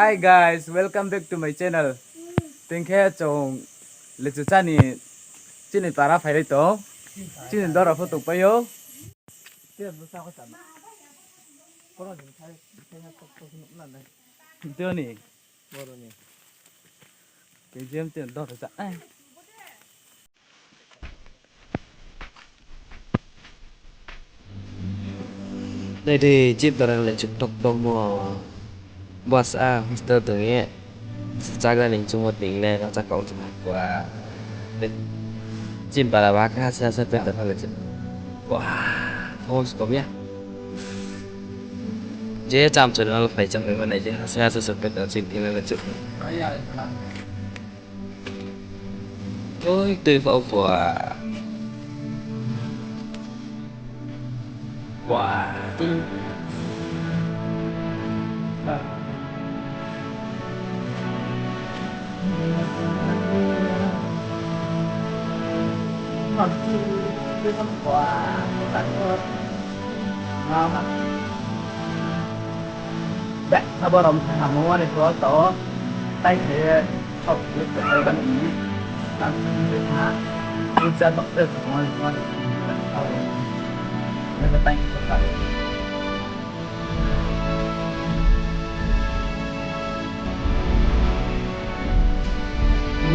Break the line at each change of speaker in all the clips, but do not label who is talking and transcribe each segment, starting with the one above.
Hi guys, welcome back to my channel. Thank you chồng Lechu Chini para phải đấy to. Chini đó là phụ tục bao nhiêu? Tiêu nè. Cái diêm tiền đó là sao?
Đây thì chip đó là chụp tộc đồng mùa boss a Mr. từ nghe ra ra đình chung một đỉnh này nó ra cổng của chim bà là bác ha sẽ phải thật là chụp wow thôi có biết dễ chạm cho nó phải trong cái vấn này chứ sẽ phải tự chụp thì mới chụp ôi tuyệt vọng của wow
Bạn sao bao đồng thằng mua này có tổ tay thế học được cái bánh ý làm được hả? Tôi sẽ tập được ngon ngon nên là tay của bạn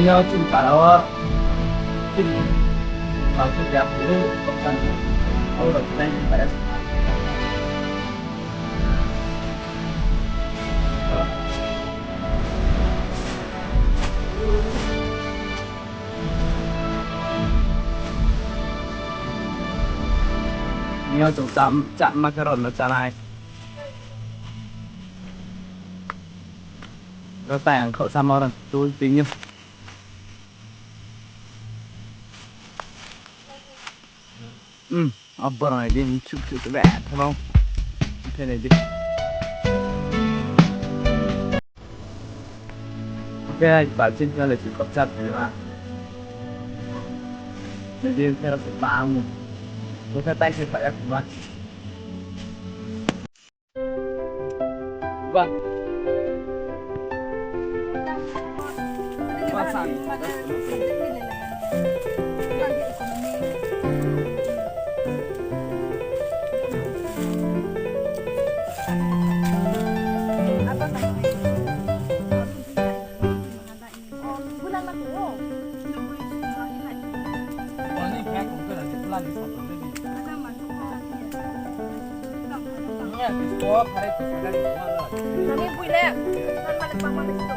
nhiều chung cả đó chứ vào cái đẹp thì không cần đâu được tay phải đấy nhiều chỗ chạm macaron nó chạm này nó tàng khẩu xăm rồi tôi tính như bữa này đi chụp cái vẽ thấy không thế này đi ok bảo trên cho là chỉ có chặt thế mà để đi theo sự bão tôi phải tay phải ép vào vâng qua sàn có phải cái gì mà
Kami pwede. Kan maligpang ito.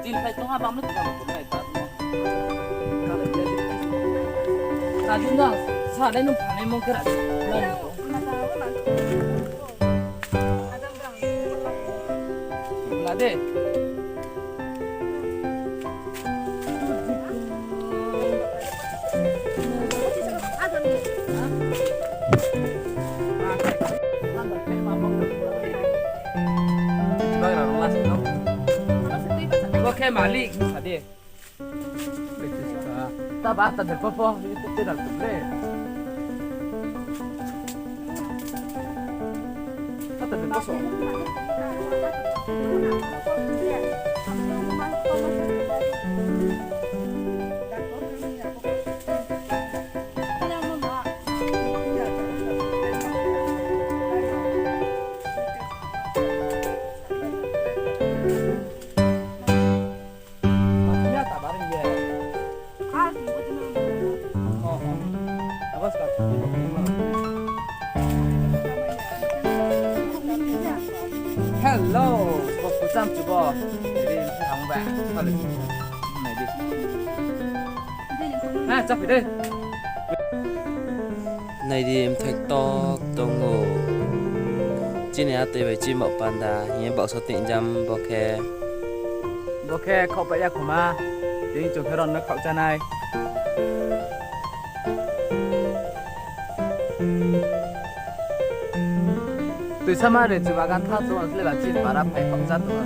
tin phải trong hai băng nước cả một cái ta ta chúng ta sao đây nó phải nên mong cái là đây cái mà đi sao đi ta bắt ta được phô thế là được đấy ta được có số Hello, một phút trăm chú bò đi thằng bạn sao lại này đi à chắc phải đây
này thì em thấy to đồng ngủ chỉ này tới với chim mậu panda hiện bảo số tiền trăm
ok không phải của ma đi chụp cái đòn nó khẩu cha này từ sao mà để chụp cái thắt tôi là bạn chỉ bảo phải khẩu cha tôi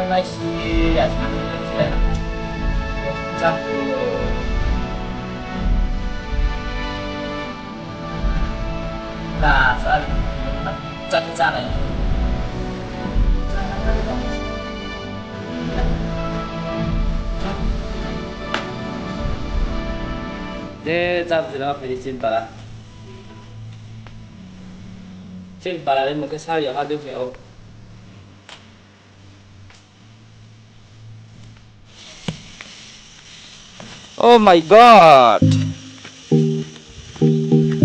trăm mấy xí à trăm là sao chắc chắn này để chắc gì đó phải xin bà lên một cái sao giờ hai đứa phải ôm. Oh my god.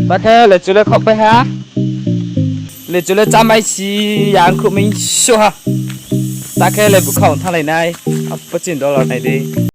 Bắt thế là chú lên khócไปฮะ เลยchú lên chăm ai xí yang khu mình xua ha. Ta cái là bức khổng thằng này này, ấp $10 này đi.